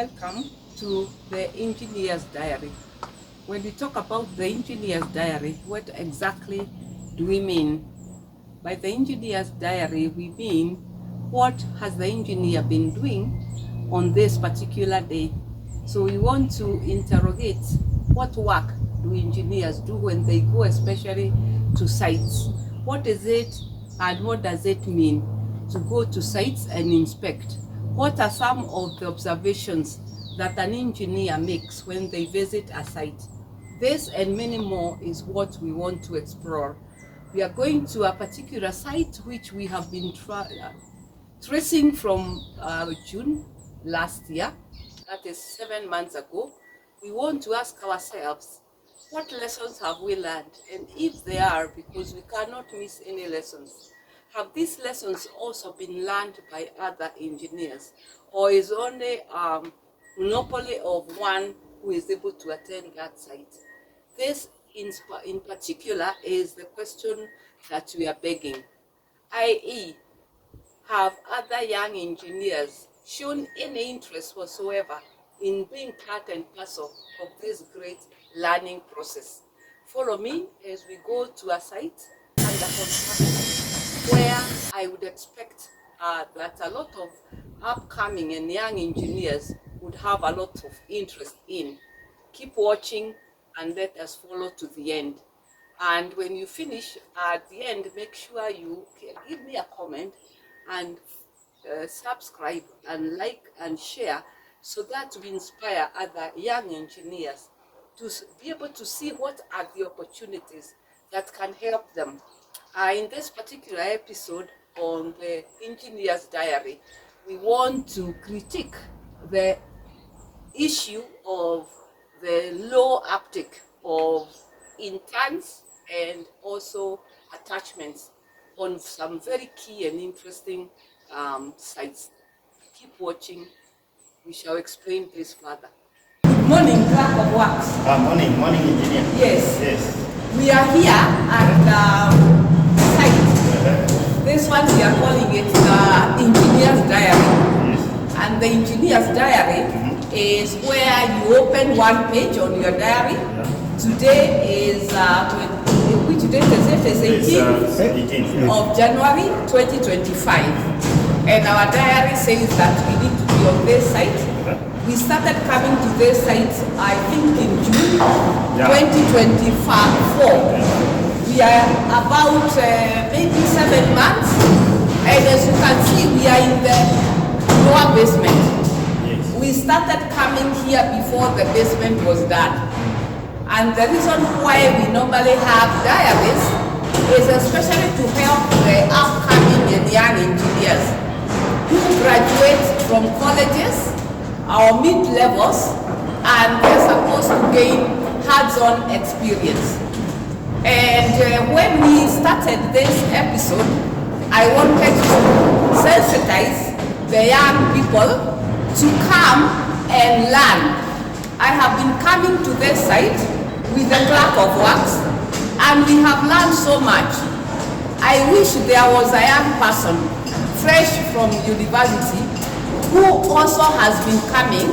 Welcome to the Engineer's Diary. When we talk about the Engineer's Diary, what exactly do we mean? By the Engineer's Diary, we mean what has the engineer been doing on this particular day. So we want to interrogate what work do engineers do when they go especially to sites. What is it and what does it mean to go to sites and inspect? What are some of the observations that an engineer makes when they visit a site? This and many more is what we want to explore. We are going to a particular site which we have been tracing from June last year, that is 7 months ago. We want to ask ourselves, what lessons have we learned? And if there are, because we cannot miss any lessons, have these lessons also been learned by other engineers? Or is only monopoly of one who is able to attend that site? This in particular is the question that we are begging, i.e., have other young engineers shown any interest whatsoever in being part and parcel of this great learning process? Follow me as we go to a site under construction, where I would expect that a lot of upcoming and young engineers would have a lot of interest in. Keep watching and let us follow to the end. And when you finish at the end, make sure you give me a comment and subscribe and like and share, so that we inspire other young engineers to be able to see what are the opportunities that can help them. In this particular episode on the Engineer's Diary, we want to critique the issue of the low uptake of interns and also attachments on some very key and interesting sites. Keep watching. We shall explain this further. Good morning, clerk of works. Morning, engineer. Yes. We are here at site. This one we are calling it the Engineer's Diary. Yes. And the Engineer's Diary is where you open one page on your diary. Yeah. Today is which date is it? It's 18th of January 2025. And our diary says that we need to be on this site. We started coming to this site, I think, in June 2024. We are about maybe 7 months. And as you can see, we are in the lower basement. We started coming here before the basement was done. And the reason why we normally have diaries is especially to help the upcoming and young engineers who graduate from colleges or mid-levels, and they're supposed to gain hands-on experience. And when we started this episode, I wanted to sensitize the young people to come and learn. I have been coming to this site with the clerk of works, and we have learned so much. I wish there was a young person fresh from university who also has been coming.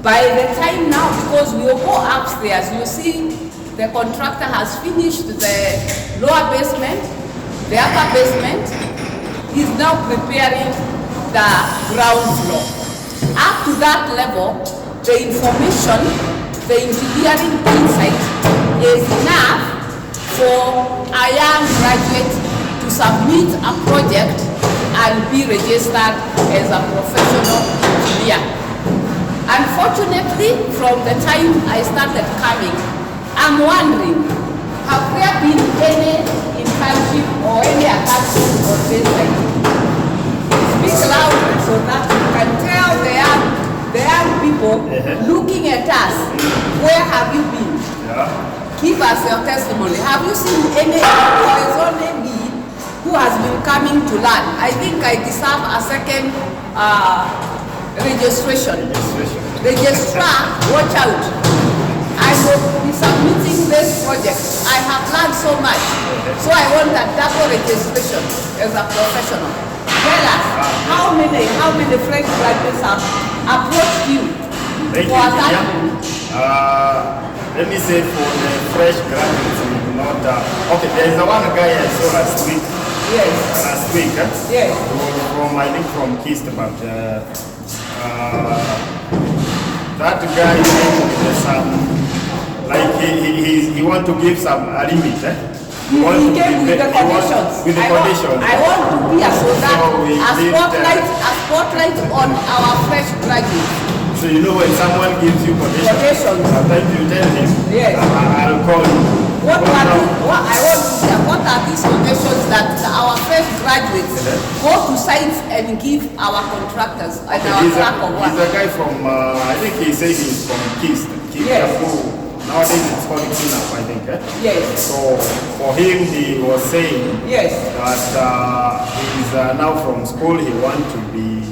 By the time now, because we will go upstairs, you see the contractor has finished the lower basement, the upper basement. He's now preparing the ground floor. Up to that level, the information, the engineering insight is enough for a young graduate to submit a project and be registered as a professional engineer. Unfortunately, from the time I started coming, I'm wondering, have there been any internship or any attachment on this site? Speak louder so that you can tell the young people looking at us, where have you been? Give us your testimony. Have you seen any, or is only me who has been coming to learn? I think I deserve a second registration. Registrar, watch out. I will be submitting this project. I have learned so much. So I want a double registration as a professional. Tell us, how many fresh graduates have approached you Thank for you, attachment? Let me say for the fresh graduates, we do not. Okay, there is one guy I saw last week. Yes. Last week, Yes. from I think from Kist, but that guy with some like he want to give some a limit. He came with the conditions. With the conditions. I want to be a product, So a spotlight on our fresh graduates. So you know when someone gives you conditions, sometimes you tell him, yes, I'll call you. What are these conditions that our fresh graduates go to sites and give our contractors and our track of work? He's a guy from, I think he says he's from Kist. Yes. Nowadays it's called Kinap, I think. Yes. So for him, he was saying yes, that he's now from school, he wants to be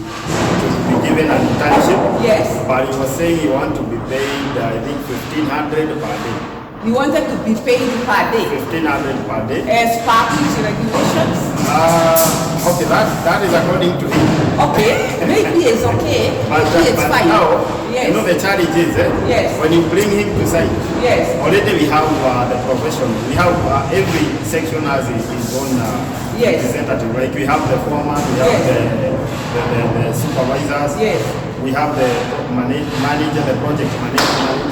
given an internship. Yes. But he was saying he wants to be paid, I think, 1,500 per day. He wanted to be paid per day. 1,500 per day. As per his regulations? Okay, that is according to him. Okay, maybe it's okay. Maybe it's fine. Now, yes, you know the challenge is, yes, when you bring him to site, yes, already we have the profession. We have every section has his own yes, representative. Like we have the foreman, we have yes, the supervisors. Yes. We have the manager, the project management.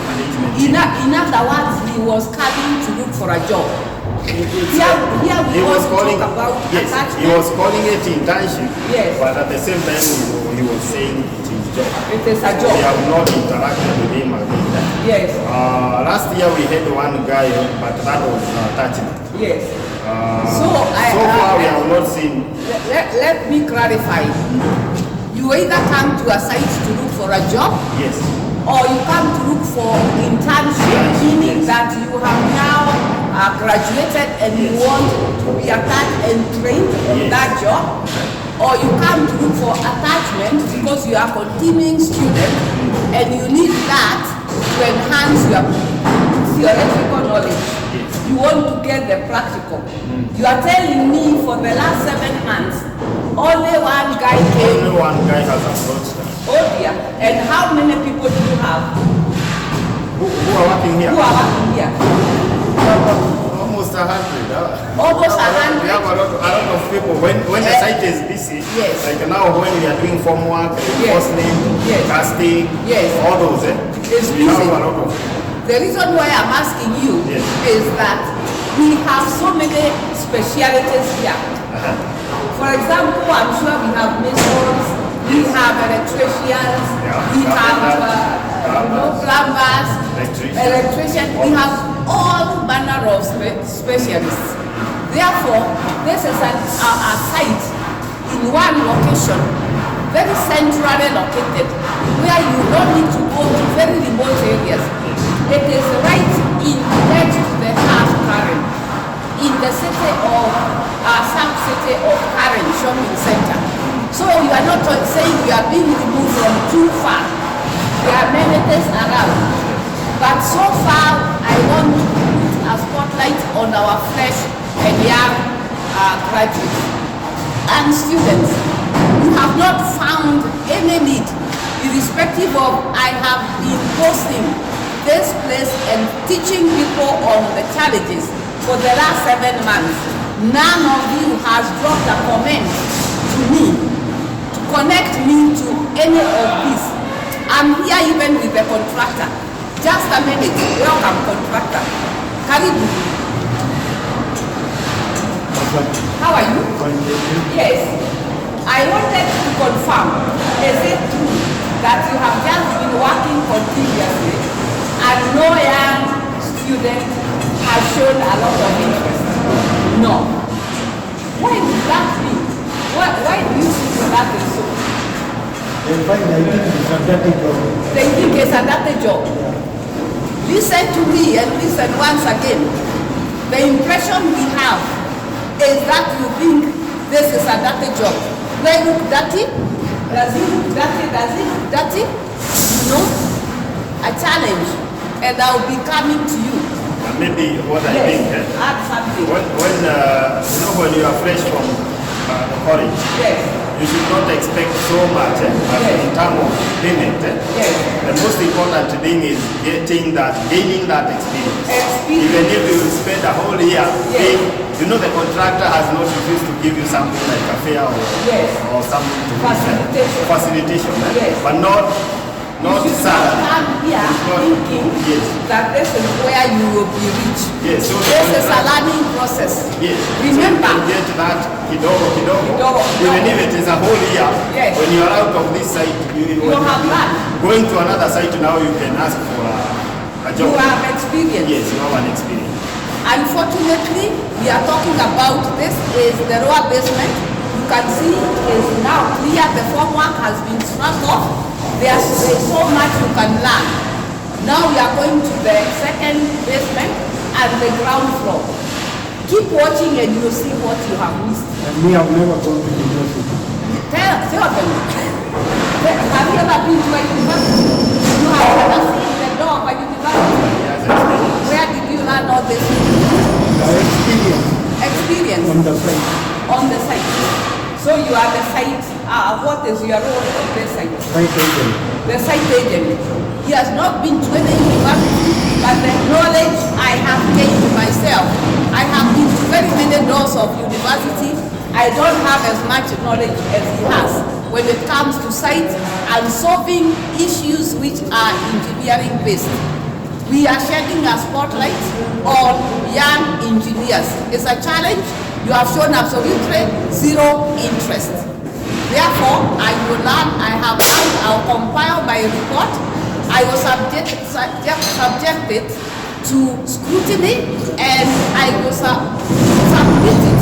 In other words, he was coming to look for a job. Here we was calling about yes, attachment. he was calling it internship. Yes. But at the same time, he was saying it is job. It is a job. We have not interacted with him again. Yes. Last year we had one guy, but that was attachment. Yes. So far we have not seen. Let me clarify. You either come to a site to look for a job, yes, or you come to look for internship, meaning that you have now graduated and you want to be attached and trained on that job, or you come to look for attachment because you are continuing student and you need that to enhance your theoretical knowledge. You want to get the practical. You are telling me for the last 7 months, only one guy came. Only one guy has approached us. Oh dear. And how many people do you have? Who are working here? Who are working here? Almost 100. Almost 100. We have a lot of people. When the site is busy, yes, like now when we are doing form work, reinforcement, yes, casting, yes, all those, it's we busy. have a lot of people. The reason why I'm asking you yes, is that we have so many specialities here. For example, I'm sure we have masons, we have electricians, we have plumbers, electricians, we have all manner of specialists. Therefore, this is a site in one location, very centrally located, where you don't need to go to very remote areas. It is right in next to the heart Karen, in the city of South City of Karen Shopping Center. So you are not saying you are being removed from too far. There are many things around. But so far, I want to put a spotlight on our fresh and young graduates and students. You have not found any need, irrespective of I have been posting this place and teaching people on the challenges for the last 7 months. None of you has dropped a comment to me to connect me to any of this. I'm here even with the contractor. Just a minute. Welcome, contractor. Karibu. How are you? Yes. I wanted to confirm, is it true that you have just been working continuously and no young student has shown a lot of interest? No. Why would that be? Why do you think that is so? They find I think it's a dirty job. They think it's a dirty job. Listen to me and listen once again. The impression we have is that you think this is a dirty job. Do I look dirty? Does it look dirty? Does it look dirty? No. A challenge. And I'll be coming to you. Maybe what I think, add something. when you are fresh from college, yes, you should not expect so much but Yes. in terms of payment. Yes. The most important thing is gaining that experience. Experience. Even if you spend a whole year, Yes. you know the contractor has not refused to give you something like a fare Yes. or something to Facilitation. facilitation, Yes. but not You should not salary. come here not- thinking Yes. that this is where you will be rich. Yes, so the This is a contract- learning process. Yes. Remember, So you get that kidogo, Kidogo. even if it is a whole year. Yes. When you are out of this site, you have learned. going to another site now, you can ask for a job. You have experience. Yes, you have an experience. Unfortunately, we are talking about this is the lower basement. You can see it is now clear. The formwork has been struck off. There's so much you can learn. Now we are going to the second basement and the ground floor. Keep watching and you'll see what you have missed. And me, I've never gone to university. Tell them. Have you ever been to a university? You have never seen the door of a university. Yes, experience. Where did you learn all this? The experience Experience. on the site. On the site. So you are the site, what is your role on this site? Site agent. The site agent. He has not been to any university, but the knowledge I have gained myself. I have been to very many doors of university. I don't have as much knowledge as he has when it comes to site and solving issues which are engineering based. We are shedding a spotlight on young engineers. It's a challenge. You have shown absolutely zero interest. Therefore, I will learn, I'll compile my report. I was subjected to scrutiny and I will submit it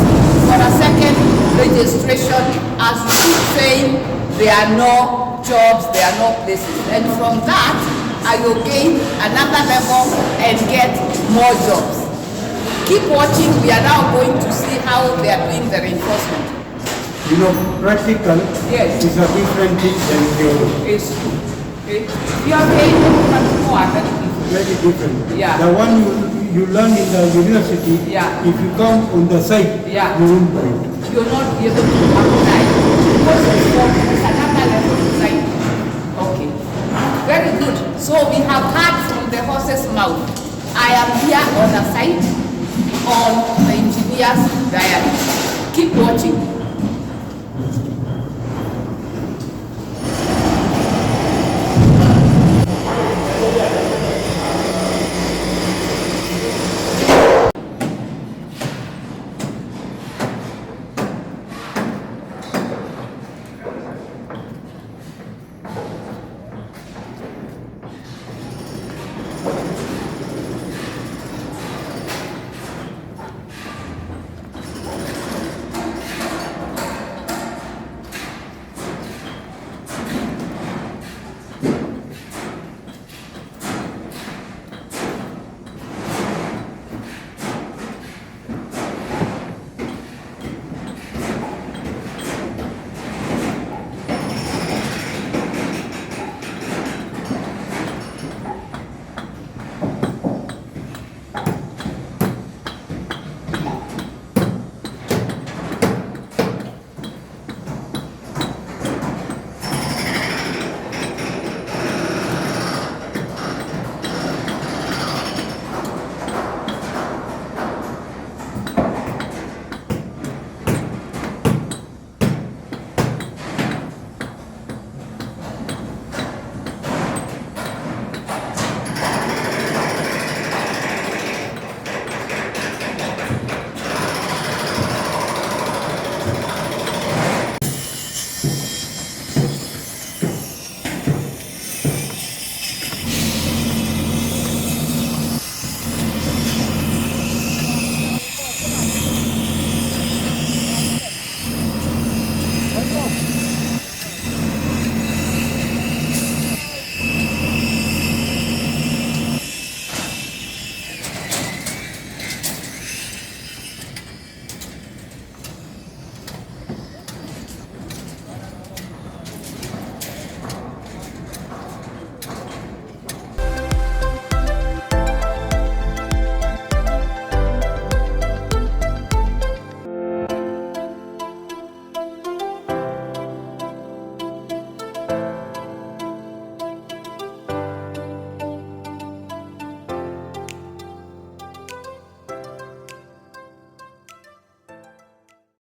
for a second registration as you keep saying there are no jobs, there are no places. And from that, I will gain another level and get more jobs. Keep watching. We are now going to see how they are doing the reinforcement. You know, practical Yes. is a different thing than theory. It's true. Okay? You are paying more attention. Very different. Yeah. The one you learn in the university, Yeah. if you come on the site, Yeah. you won't do it. You will not be able to apply because it's another level design. Okay. Very good. So we have heard from the horse's mouth. I am here on a site on the engineer's diary. Keep watching.